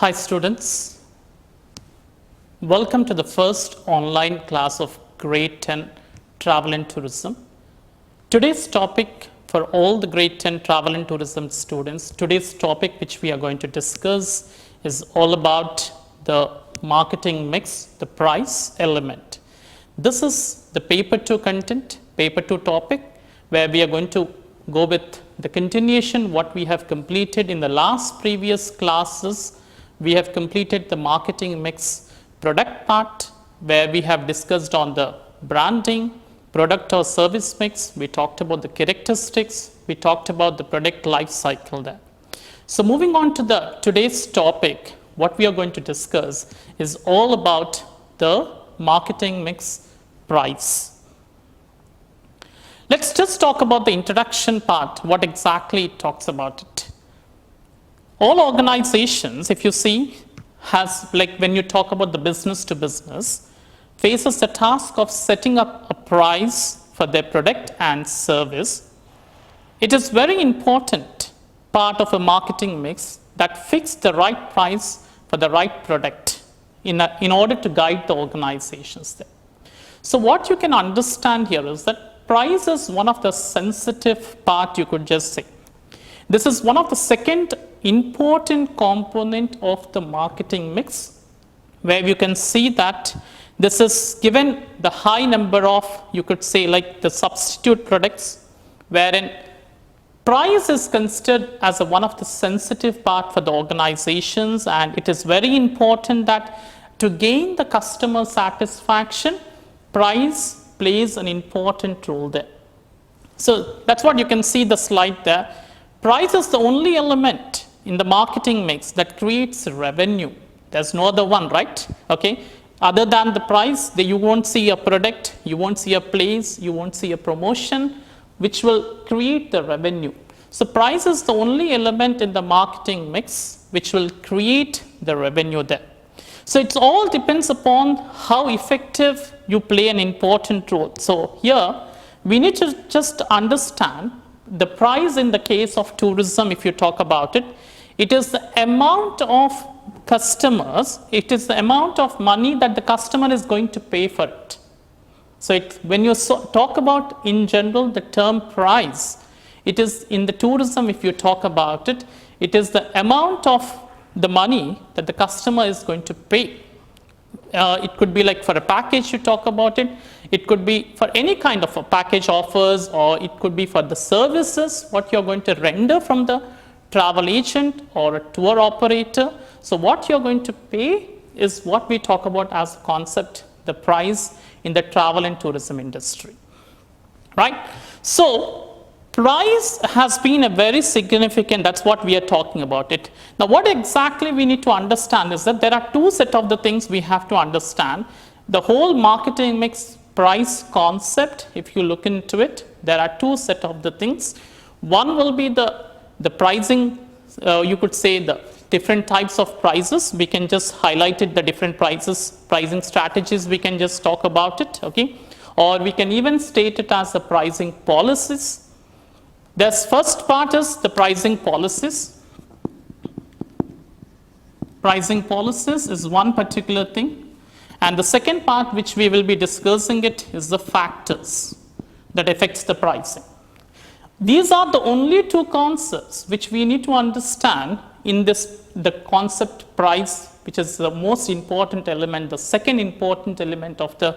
Hi students, welcome to the first online class of grade 10 travel and tourism. Today's topic for all the grade 10 travel and tourism students, today's topic which we are going to discuss is all about the marketing mix, the price element. This is the paper 2 content, paper 2 topic where we are going to go with the continuation what we have completed in the last previous classes. We have completed the marketing mix product part where we have discussed on the branding, product or service mix. We talked about the characteristics. We talked about the product life cycle there. So moving on to the today's topic, what we are going to discuss is all about the marketing mix price. Let's just talk about the introduction part, what exactly it talks about it. All organizations, if you see, has like when you talk about the business to business, faces the task of setting up a price for their product and service. It is very important part of a marketing mix that fix the right price for the right product in order to guide the organizations there. So what you can understand here is that price is one of the sensitive part, you could just say. This is one of the second important component of the marketing mix, where you can see that this is given the high number of, you could say, like the substitute products, wherein price is considered as one of the sensitive part for the organizations, and it is very important that to gain the customer satisfaction, price plays an important role there. So that's what you can see the slide there. Price is the only element in the marketing mix that creates revenue. There's no other one, right? Okay. Other than the price, you won't see a product, you won't see a place, you won't see a promotion, which will create the revenue. So price is the only element in the marketing mix which will create the revenue there. So it all depends upon how effective you play an important role. So here we need to just understand the price in the case of tourism. If you talk about it, it is the amount of customers, it is the amount of money that the customer is going to pay for it. So when you talk about in general the term price, it is in the tourism, if you talk about it, it is the amount of the money that the customer is going to pay. It could be like for a package you talk about it, it could be for any kind of a package offers, or it could be for the services what you're going to render from the travel agent or a tour operator. So what you're going to pay is what we talk about as concept, the price in the travel and tourism industry, right? So price has been a very significant, that's what we are talking about it. Now what exactly we need to understand is that there are two set of the things we have to understand. The whole marketing mix price concept, if you look into it, there are two set of the things. One will be the pricing, you could say the different types of prices. We can just highlight it, the different prices, pricing strategies, we can just talk about it, okay? Or we can even state it as the pricing policies. This first part is the pricing policies. Pricing policies is one particular thing. And the second part which we will be discussing it is the factors that affects the pricing. These are the only two concepts which we need to understand in this, the concept price, which is the most important element, the second important element of the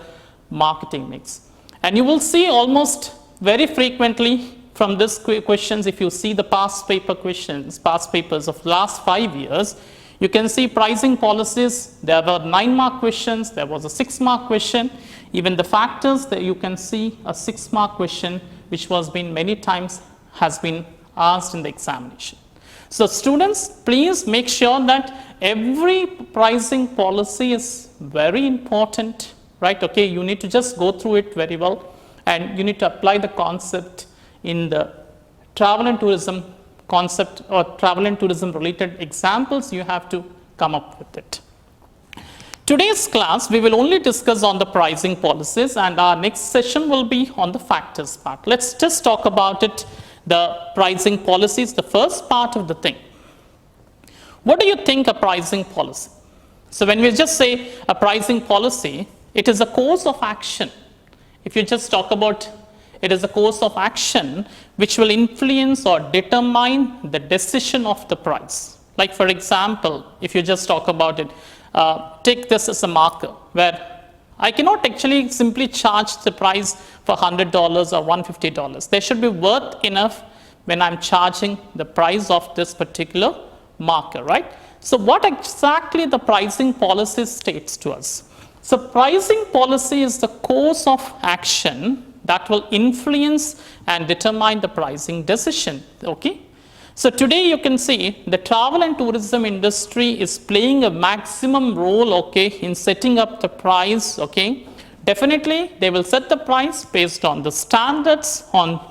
marketing mix. And you will see almost very frequently from this questions, if you see the past paper questions, past papers of last 5 years, you can see pricing policies, there were 9-mark questions, there was a 6-mark question, even the factors that you can see a 6-mark question, which was been many times has been asked in the examination. So students, please make sure that every pricing policy is very important, right? Okay, you need to just go through it very well, and you need to apply the concept in the travel and tourism concept or travel and tourism related examples. You have to come up with it. Today's class we will only discuss on the pricing policies, and our next session will be on the factors part. Let's just talk about it, the pricing policies, the first part of the thing. What do you think a pricing policy? So when we just say a pricing policy, it is a course of action. If you just talk about it is a course of action which will influence or determine the decision of the price. Like for example, if you just talk about it, take this as a marker where I cannot actually simply charge the price for $100 or $150. There should be worth enough when I'm charging the price of this particular marker, right? So what exactly the pricing policy states to us? So pricing policy is the course of action that will influence and determine the pricing decision, okay? So today you can see the travel and tourism industry is playing a maximum role, okay, in setting up the price, okay? Definitely they will set the price based on the standards,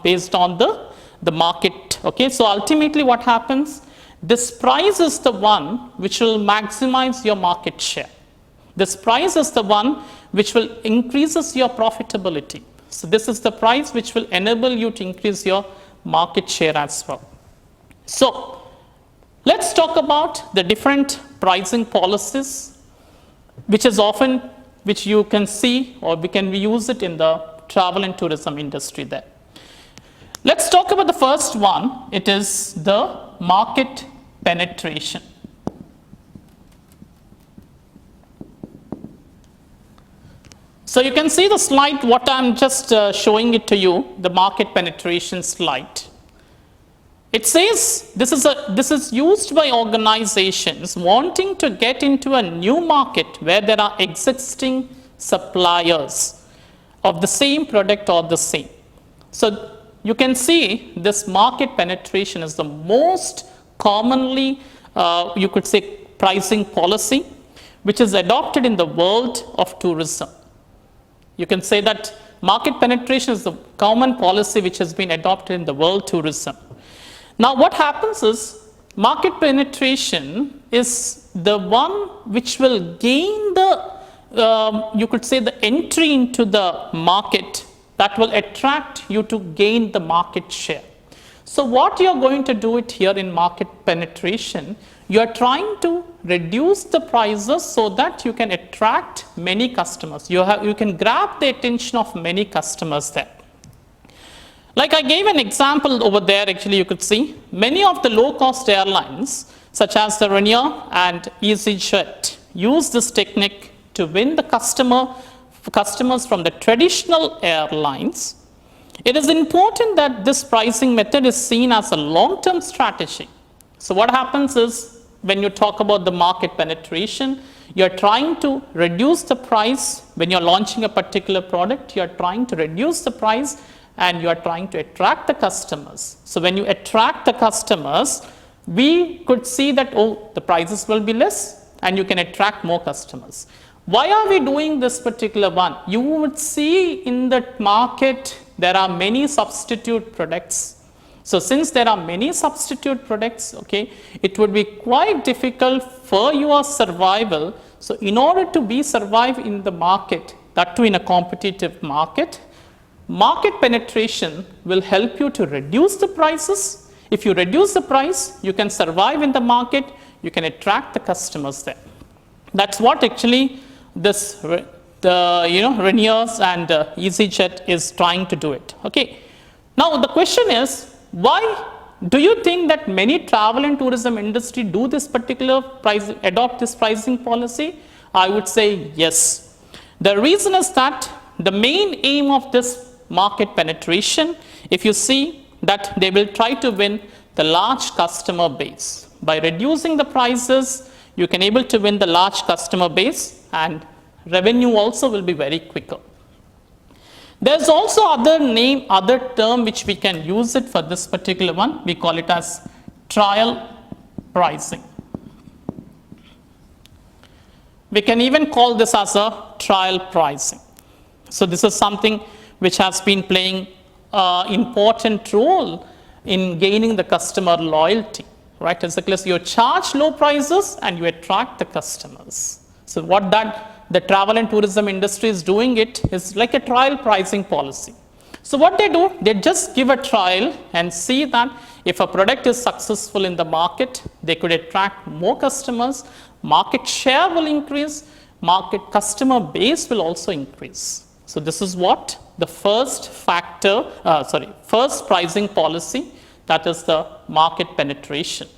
based on the market, okay? So ultimately what happens? This price is the one which will maximize your market share. This price is the one which will increases your profitability. So this is the price which will enable you to increase your market share as well. So let's talk about the different pricing policies which you can see, or we can use it in the travel and tourism industry there. Let's talk about the first one. It is the market penetration. So you can see the slide, what I'm just showing it to you, the market penetration slide. It says this is used by organizations wanting to get into a new market where there are existing suppliers of the same product or the same. So you can see this market penetration is the most commonly, you could say, pricing policy which is adopted in the world of tourism. You can say that market penetration is the common policy which has been adopted in the world tourism. Now what happens is market penetration is the one which will gain the, you could say, the entry into the market that will attract you to gain the market share. So what you're going to do it here in market penetration, you're trying to reduce the prices so that you can attract many customers. You can grab the attention of many customers there. Like I gave an example over there, actually you could see many of the low-cost airlines such as the Rainier and EasyJet use this technique to win the customers from the traditional airlines. It is important that this pricing method is seen as a long-term strategy. So what happens is when you talk about the market penetration, you're trying to reduce the price. When you're launching a particular product, you're trying to reduce the price and you are trying to attract the customers. So when you attract the customers, we could see that, oh, the prices will be less and you can attract more customers. Why are we doing this particular one? You would see in the market there are many substitute products. So since there are many substitute products, okay, it would be quite difficult for your survival. So in order to survive in the market, that too in a competitive market, market penetration will help you to reduce the prices. If you reduce the price, you can survive in the market, you can attract the customers there. That's what actually this Rainiers and EasyJet is trying to do it. Okay. Now the question is, why do you think that many travel and tourism industry do this particular adopt this pricing policy? I would say yes. The reason is that the main aim of this market penetration, if you see that they will try to win the large customer base. By reducing the prices, you can able to win the large customer base and revenue also will be very quicker. There's also other term which we can use it for this particular one. We call it as trial pricing. We can even call this as a trial pricing. So this is something which has been playing important role in gaining the customer loyalty, right? As you charge low prices and you attract the customers. So what the travel and tourism industry is doing it is like a trial pricing policy. So what they do, they just give a trial and see that if a product is successful in the market, they could attract more customers, market share will increase, market customer base will also increase. So this is what the first first pricing policy, that is the market penetration.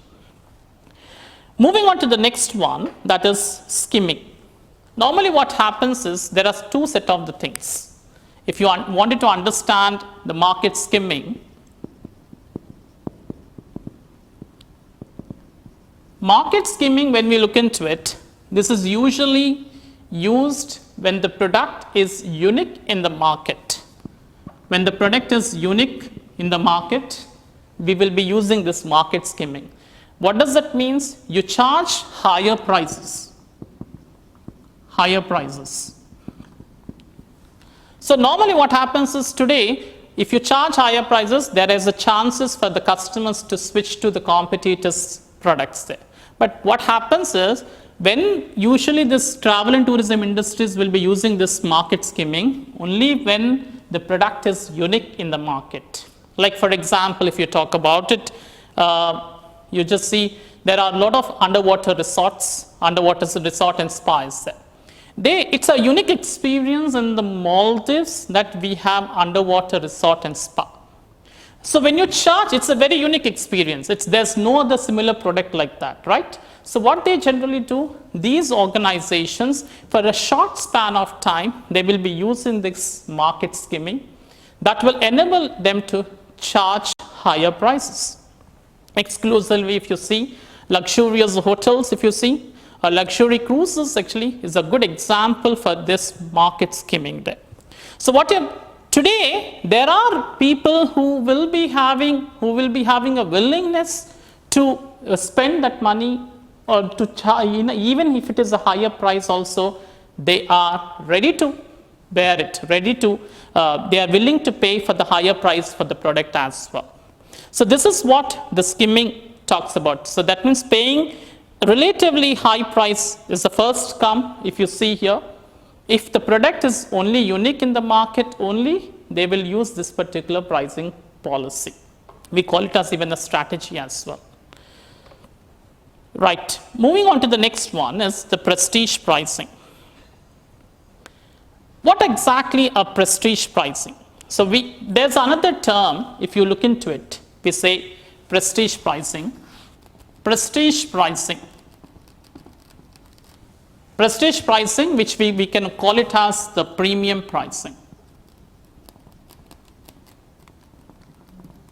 Moving on to the next one, that is skimming. Normally what happens is there are two set of the things. If you wanted to understand the market skimming, when we look into it, this is usually used when the product is unique in the market. When the product is unique in the market, we will be using this market skimming. What does that mean? You charge higher prices. Higher prices. So normally what happens is today, if you charge higher prices, there is a chances for the customers to switch to the competitors' products there. But what happens is, when usually this travel and tourism industries will be using this market skimming only when the product is unique in the market. Like for example, if you talk about it, you just see there are a lot of underwater resort and spas there. It's a unique experience in the Maldives that we have underwater resort and spa. So when you charge, it's a very unique experience. There's no other similar product like that, right? So what they generally do, these organizations, for a short span of time, they will be using this market skimming that will enable them to charge higher prices. Exclusively, if you see, luxurious hotels, if you see, luxury cruises actually is a good example for this market skimming there. So today there are people who will be having a willingness to spend that money, or to charge, even if it is a higher price also, they are ready to bear it, they are willing to pay for the higher price for the product as well. So this is what the skimming talks about. So that means paying relatively high price is the first come. If you see here, if the product is only unique in the market only, they will use this particular pricing policy. We call it as even a strategy as well. Right. Moving on to the next one is the prestige pricing. What exactly are prestige pricing? So there's another term, if you look into it, we say prestige pricing. Prestige pricing, which we can call it as the premium pricing.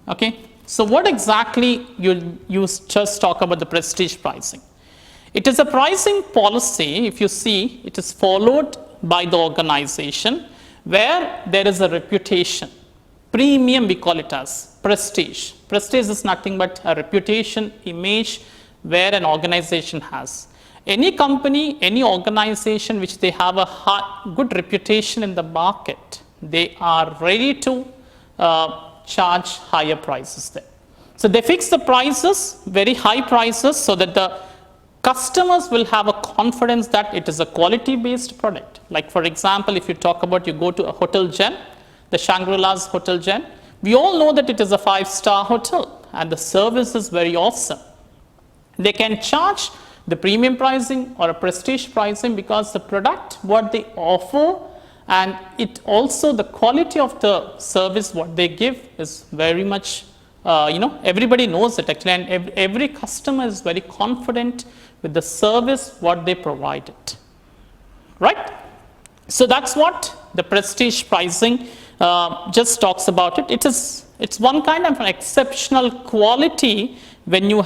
Okay, so what exactly you just talk about the prestige pricing? It is a pricing policy, if you see, it is followed by the organization where there is a reputation. Premium, we call it as prestige. Prestige is nothing but a reputation, image where an organization has. Any company, any organization which they have a good reputation in the market, they are ready to charge higher prices there. So they fix the prices, very high prices, so that the customers will have a confidence that it is a quality based product. Like for example, if you talk about, you go to a Hotel Gen, the Shangri-La's Hotel Gen, we all know that it is a 5-star hotel and the service is very awesome. They can charge the premium pricing or a prestige pricing because the product, what they offer, and it also the quality of the service what they give is very much, everybody knows it actually, and every customer is very confident with the service what they provided, right? So that's what the prestige pricing just talks about it. It's one kind of an exceptional quality when you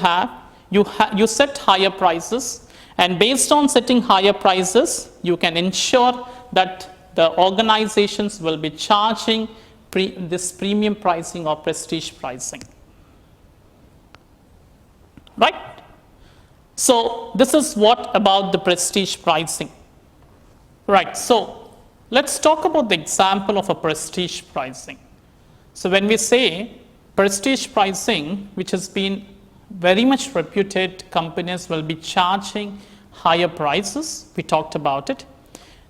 set higher prices, and based on setting higher prices, you can ensure that the organizations will be charging this premium pricing or prestige pricing, right? So this is what about the prestige pricing, right? So let's talk about the example of a prestige pricing. So when we say prestige pricing, which has been very much reputed, companies will be charging higher prices. We talked about it.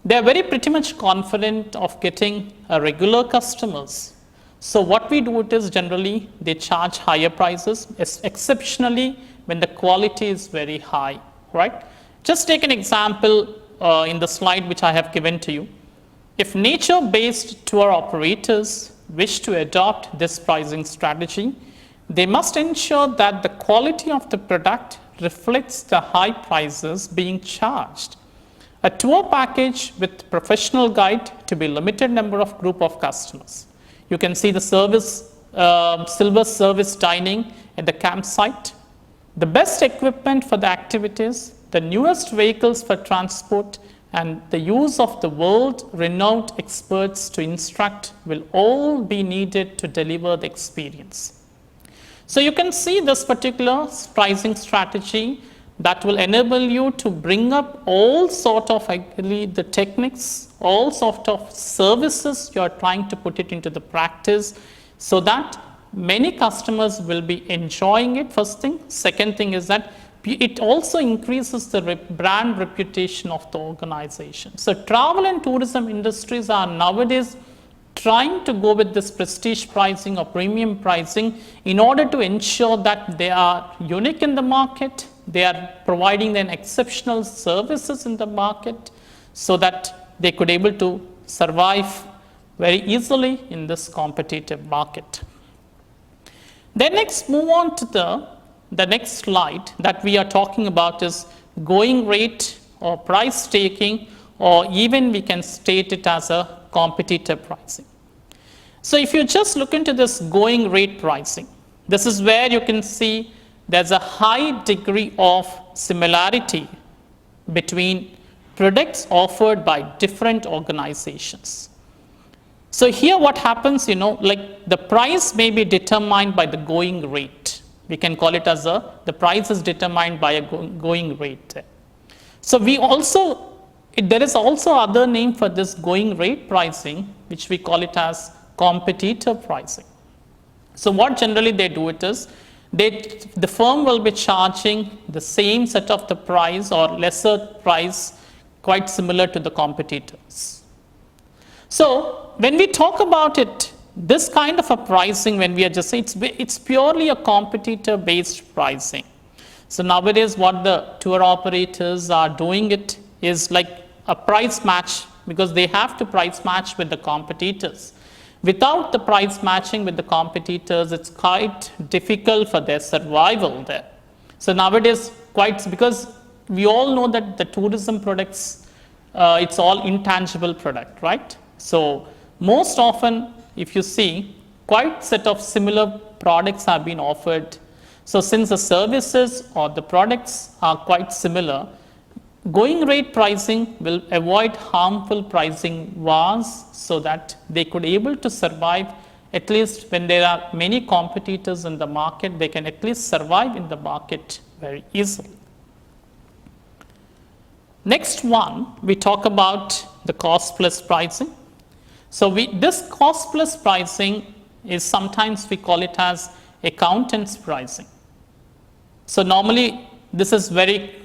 They are pretty much confident of getting regular customers. So what we do it is generally they charge higher prices, exceptionally when the quality is very high, right? Just take an example in the slide which I have given to you. If nature-based tour operators wish to adopt this pricing strategy, they must ensure that the quality of the product reflects the high prices being charged. A tour package with professional guide to be limited number of group of customers. You can see the service, silver service dining at the campsite, the best equipment for the activities, the newest vehicles for transport, and the use of the world-renowned experts to instruct will all be needed to deliver the experience. So you can see this particular pricing strategy that will enable you to bring up all sort of actually the techniques, all sort of services you are trying to put it into the practice so that many customers will be enjoying it, first thing. Second thing is that it also increases the brand reputation of the organization. So travel and tourism industries are nowadays trying to go with this prestige pricing or premium pricing in order to ensure that they are unique in the market, they are providing then exceptional services in the market so that they could able to survive very easily in this competitive market. Then next move on to the next slide that we are talking about is going rate or price taking, or even we can state it as a competitive pricing. So if you just look into this going rate pricing, this is where you can see there's a high degree of similarity between products offered by different organizations. So here what happens, like the price may be determined by the going rate. We can call it as the price is determined by a going rate. So there is also other name for this going rate pricing, which we call it as competitor pricing. So what generally they do it is, the firm will be charging the same set of the price or lesser price quite similar to the competitors. So when we talk about it, this kind of a pricing, when we are just saying it's purely a competitor based pricing. So nowadays what the tour operators are doing it is like a price match, because they have to price match with the competitors. Without the price matching with the competitors, it's quite difficult for their survival there. So nowadays, because we all know that the tourism products, it's all intangible product, right? So most often, if you see, quite set of similar products have been offered. So since the services or the products are quite similar, going rate pricing will avoid harmful pricing wars so that they could able to survive. At least when there are many competitors in the market, they can at least survive in the market very easily. Next one, we talk about the cost plus pricing. So this cost plus pricing is sometimes we call it as accountant's pricing. So normally this is very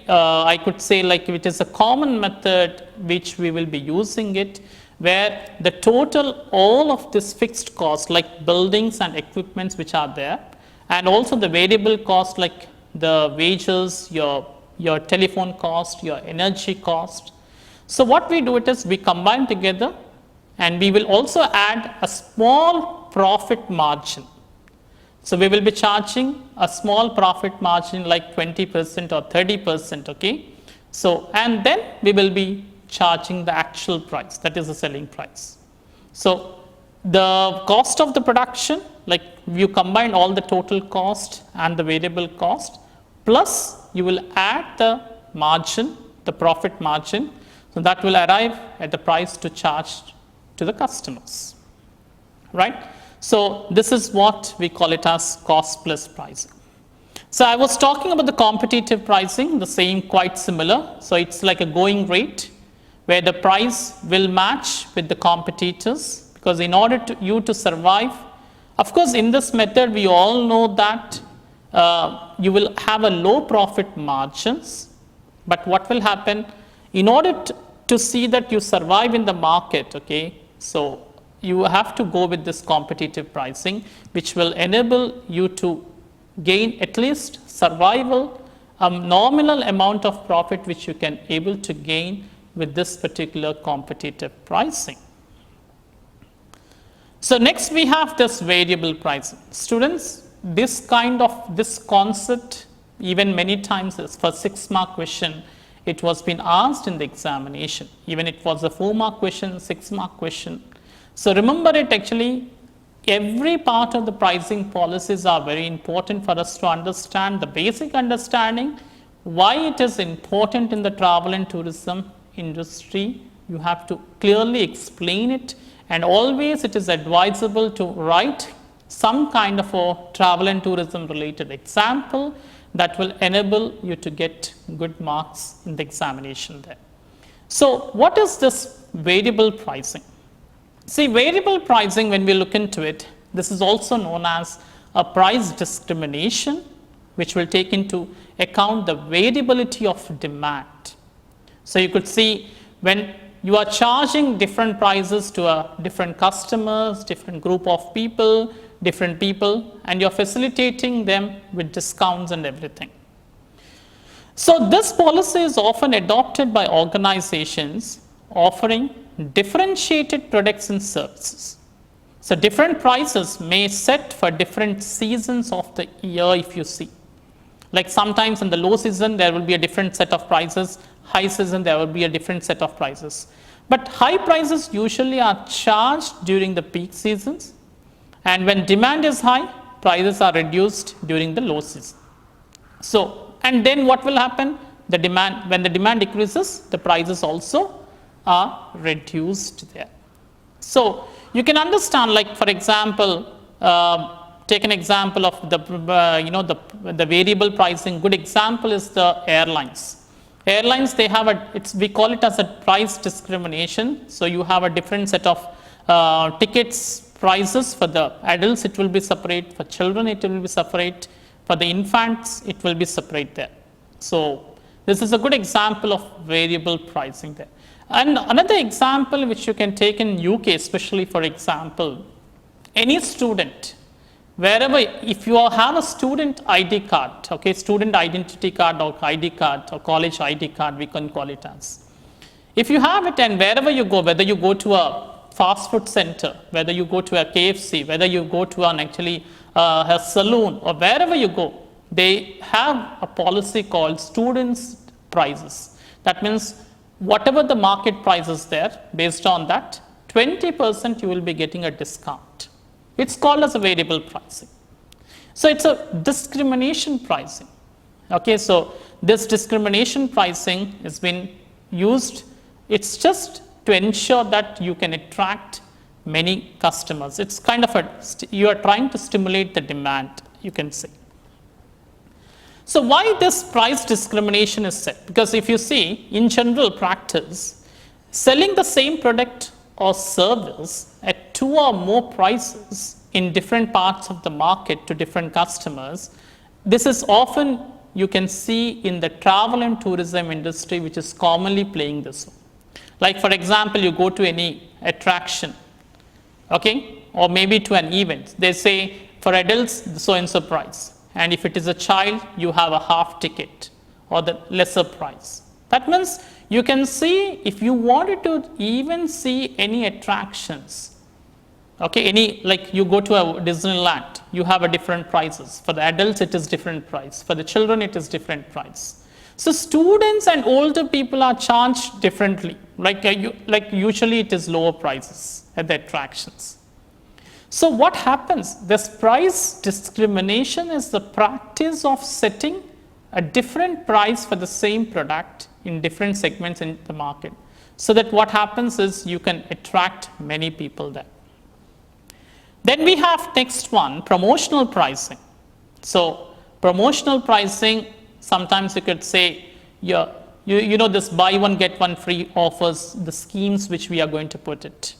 I could say like it is a common method which we will be using it, where the total all of this fixed cost like buildings and equipments which are there, and also the variable cost like the wages, your telephone cost, your energy cost. So what we do it is we combine together, and we will also add a small profit margin. So we will be charging a small profit margin like 20% or 30%, okay? So, and then we will be charging the actual price, that is the selling price. So the cost of the production, like you combine all the total cost and the variable cost, plus you will add the margin, the profit margin, so that will arrive at the price to charge to the customers, right? So this is what we call it as cost plus pricing. So I was talking about the competitive pricing, the same, quite similar. So it's like a going rate where the price will match with the competitors, because in order to you to survive, of course in this method we all know that you will have a low profit margins, but what will happen in order to see that you survive in the market, okay? So you have to go with this competitive pricing, which will enable you to gain at least survival, a nominal amount of profit which you can able to gain with this particular competitive pricing. So next we have this variable pricing. Students, this concept, even many times for 6-mark question, it was been asked in the examination. Even it was a 4-mark question, 6-mark question. So remember it, actually every part of the pricing policies are very important for us to understand the basic understanding why it is important in the travel and tourism industry. You have to clearly explain it, and always it is advisable to write some kind of a travel and tourism related example that will enable you to get good marks in the examination there. So what is this variable pricing? See, variable pricing, when we look into it, this is also known as a price discrimination, which will take into account the variability of demand. So you could see when you are charging different prices to different customers, different group of people, different people, and you're facilitating them with discounts and everything. So this policy is often adopted by organizations offering differentiated products and services. So different prices may set for different seasons of the year, if you see. Like sometimes in the low season, there will be a different set of prices. High season, there will be a different set of prices. But high prices usually are charged during the peak seasons. And when demand is high, prices are reduced during the low season. So, and then what will happen? When the demand decreases, the prices also are reduced there. So you can understand, like for example, take an example of the variable pricing. Good example is the airlines. Airlines, they have we call it as a price discrimination. So you have a different set of tickets prices. For the adults it will be separate, for children it will be separate, for the infants it will be separate there. So this is a good example of variable pricing there. And another example which you can take in UK, especially for example, any student, wherever, if you have a student ID card, okay, student identity card or ID card or college ID card, we can call it as. If you have it, and wherever you go, whether you go to a fast food center, whether you go to a KFC, whether you go to a saloon, or wherever you go, they have a policy called students prices. That means whatever the market price is there, based on that, 20% you will be getting a discount. It's called as a variable pricing. So it's a discrimination pricing. Okay, so this discrimination pricing has been used. It's just to ensure that you can attract many customers. It's kind of you are trying to stimulate the demand, you can say. So why this price discrimination is set? Because if you see, in general practice, selling the same product or service at 2 or more prices in different parts of the market to different customers, this is often you can see in the travel and tourism industry, which is commonly playing this. Like for example, you go to any attraction, okay, or maybe to an event. They say for adults, so and so price. And if it is a child, you have a half ticket or the lesser price. That means you can see, if you wanted to even see any attractions, okay, like you go to a Disneyland, you have a different prices. For the adults, it is different price. For the children, it is different price. So students and older people are charged differently. Like usually it is lower prices at the attractions. So what happens? This price discrimination is the practice of setting a different price for the same product in different segments in the market. So that what happens is you can attract many people there. Then we have next one, promotional pricing. So promotional pricing, sometimes you could say, you know this buy one get one free offers, the schemes which we are going to put it.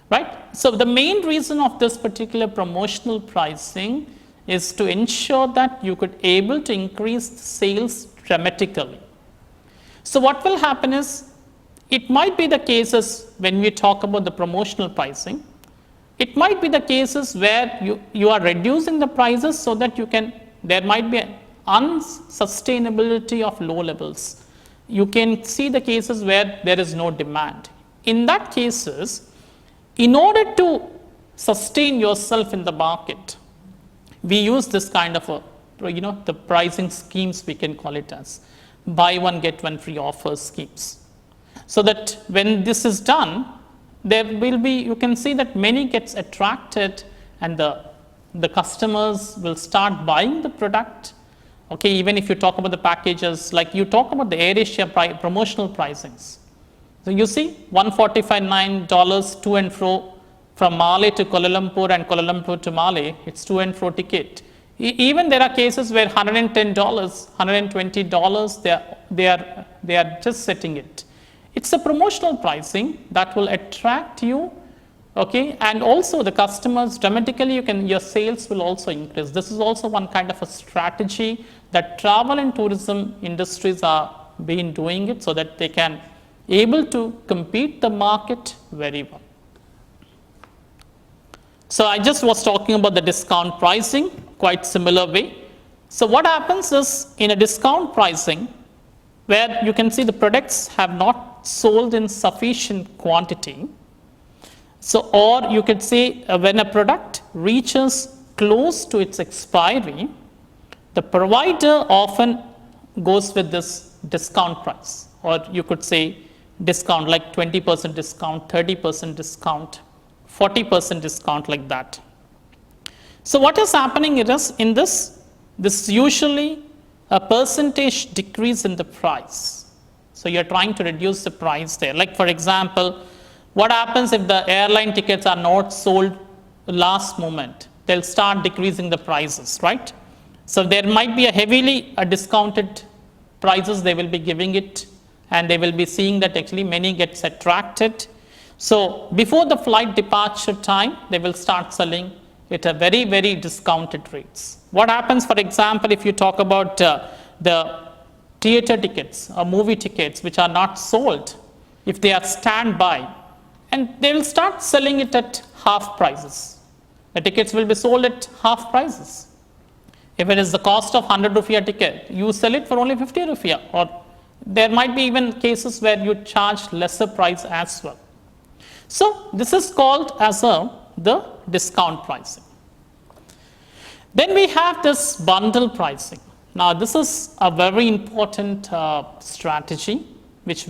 Right? So the main reason of this particular promotional pricing is to ensure that you could able to increase sales dramatically. So what will happen is, it might be the cases when we talk about the promotional pricing, It might be the cases where you are reducing the prices so that there might be an unsustainability of low levels. You can see the cases where there is no demand. In that cases, in order to sustain yourself in the market, we use this kind of the pricing schemes, we can call it as buy one get one free offer schemes. So that when this is done, there will be, you can see that many gets attracted and the customers will start buying the product. Okay, even if you talk about the packages, like you talk about the Air Asia promotional pricings. So you see $145.9 to and fro from Male to Kuala Lumpur and Kuala Lumpur to Male, it's to and fro ticket. Even there are cases where $110, $120, they are just setting it. It's a promotional pricing that will attract you, okay, and also the customers dramatically, your sales will also increase. This is also one kind of a strategy that travel and tourism industries are been doing it so that they can able to compete the market very well. So I just was talking about the discount pricing, quite similar way. So what happens is in a discount pricing, where you can see the products have not sold in sufficient quantity. So, or you could say when a product reaches close to its expiry, the provider often goes with this discount price, or you could say discount like 20% discount, 30% discount, 40% discount, like that. So what is happening is in this is usually a percentage decrease in the price. So you're trying to reduce the price there. Like for example, what happens if the airline tickets are not sold last moment? They'll start decreasing the prices, right? So there might be a heavily discounted prices they will be giving it, and they will be seeing that actually many gets attracted. So before the flight departure time, they will start selling it at very, very discounted rates. What happens, for example, if you talk about the theater tickets or movie tickets which are not sold, if they are standby, and they will start selling it at half prices. The tickets will be sold at half prices. If it is the cost of 100 rupiah ticket, you sell it for only 50 rupiah, or there might be even cases where you charge lesser price as well. So this is called as the discount pricing. Then we have this bundle pricing. Now this is a very important strategy which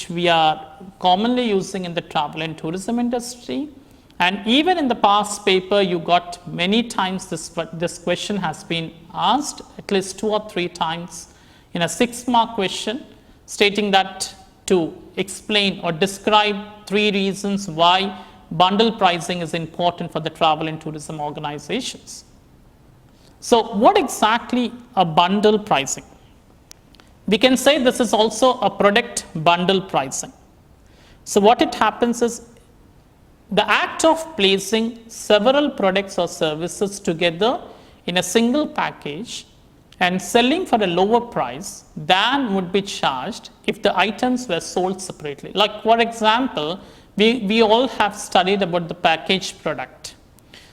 we are commonly using in the travel and tourism industry. And even in the past paper, you got many times this question has been asked at least 2 or 3 times in a 6-mark question, stating that to explain or describe 3 reasons why bundle pricing is important for the travel and tourism organizations. So what exactly a bundle pricing? We can say this is also a product bundle pricing. So what it happens is the act of placing several products or services together in a single package and selling for a lower price than would be charged if the items were sold separately. Like for example, we all have studied about the packaged product.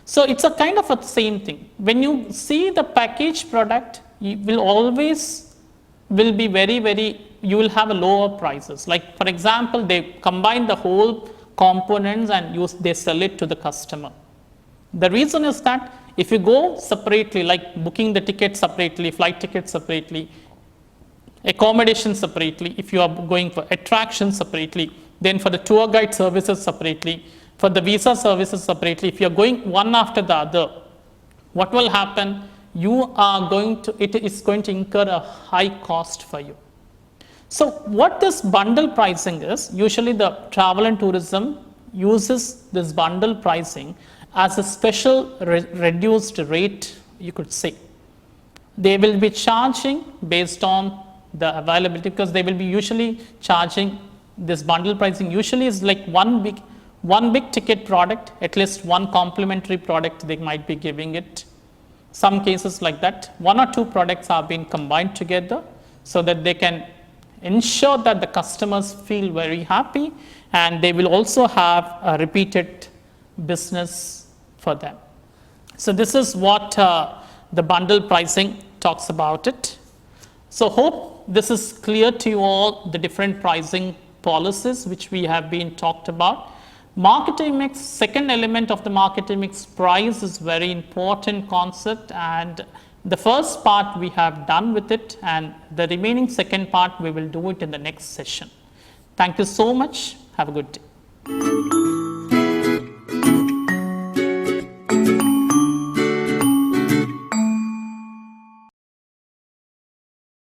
So it's a kind of a same thing. When you see the packaged product, you will always will be you will have a lower prices. Like for example, they combine the whole components and they sell it to the customer. The reason is that if you go separately, like booking the ticket separately, flight ticket separately, accommodation separately, if you are going for attractions separately, then for the tour guide services separately, for the visa services separately, if you are going one after the other, what will happen? It is going to incur a high cost for you. So what this bundle pricing is, usually the travel and tourism uses this bundle pricing as a special reduced rate, you could say. They will be charging based on the availability, because they will be usually charging this bundle pricing usually is like one big ticket product, at least one complimentary product they might be giving it. Some cases like that, 1 or 2 products are being combined together so that they can ensure that the customers feel very happy, and they will also have a repeated business for them. So this is what the bundle pricing talks about it. So hope this is clear to you all, the different pricing policies which we have been talked about. Marketing mix, second element of the marketing mix, price is very important concept, and the first part we have done with it, and the remaining second part we will do it in the next session. Thank you so much. Have a good day.